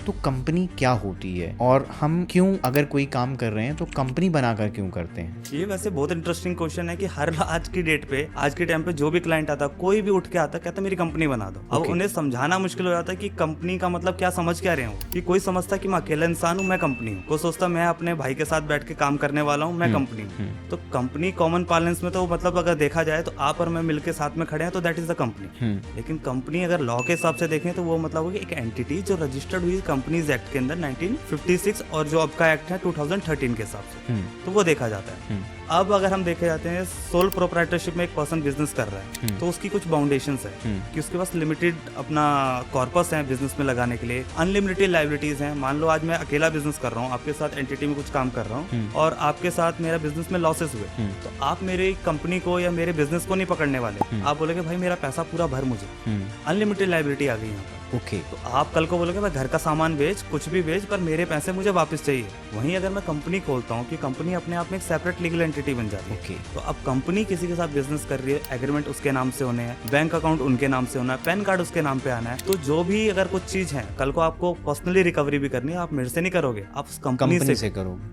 तो कंपनी क्या होती है और हम क्यों, अगर कोई काम कर रहे हैं तो कंपनी बनाकर क्यों करते हैं? ये वैसे बहुत इंटरेस्टिंग क्वेश्चन है कि हर आज की डेट पे, आज के टाइम पे जो भी क्लाइंट आता, कोई भी उठ के आता, कहता मेरी कंपनी बना दो। अब Okay. उन्हें समझाना मुश्किल हो जाता है कि कंपनी का मतलब क्या समझ क्या रहे हो। कि कोई समझता कि मैं अकेला इंसान हूँ, मैं कंपनी हूँ। कोई सोचता मैं अपने भाई के साथ बैठ के काम करने वाला हूँ, मैं कंपनी हूँ। तो कंपनी कॉमन पार्लेंस में तो मतलब अगर देखा जाए तो आप और मैं मिलकर साथ में खड़े हैं तो दैट इज द कंपनी। लेकिन कंपनी अगर लॉ के हिसाब से देखें तो वो मतलब होगी एक एंटिटी जो रजिस्टर्ड हुई कंपनीज एक्ट के अंदर 1956 और जो अब का एक्ट है 2013 के हिसाब से, तो वो देखा जाता है। अब अगर हम देखे जाते हैं सोल प्रोप्राइटरशिप में एक पर्सन बिजनेस कर रहा है तो उसकी कुछ बाउंडेशंस है कि उसके पास लिमिटेड अपना कॉर्पस है बिजनेस में लगाने के लिए, अनलिमिटेड लायबिलिटीज हैं। मान लो आज मैं अकेला बिजनेस कर रहा हूँ, आपके साथ एंटिटी में कुछ काम कर रहा हूँ और आपके साथ मेरा बिजनेस में लॉसेस हुए, तो आप मेरी कंपनी को या मेरे बिजनेस को नहीं पकड़ने वाले। आप बोलोगे भाई मेरा पैसा पूरा भर मुझे, अनलिमिटेड लायबिलिटी आ गई यहाँ पर। ओके। तो आप कल को बोलोगे भाई घर का सामान बेच, कुछ भी बेच, पर मेरे पैसे मुझे वापस चाहिए। वहीं अगर मैं कंपनी खोलता हूँ कि कंपनी अपने आप में एक सेपरेट लीगल एंटिटी बन जाती है। ओके। तो अब कंपनी किसी के साथ बिजनेस कर रही है, एग्रीमेंट उसके नाम से होने हैं, बैंक अकाउंट उनके नाम से होना है, पैन कार्ड उसके नाम पे आना है। तो जो भी अगर कुछ चीज है कल को आपको पर्सनली रिकवरी भी करनी है, आप मेरे से नहीं करोगे, आप उस कंपनी से करोगे।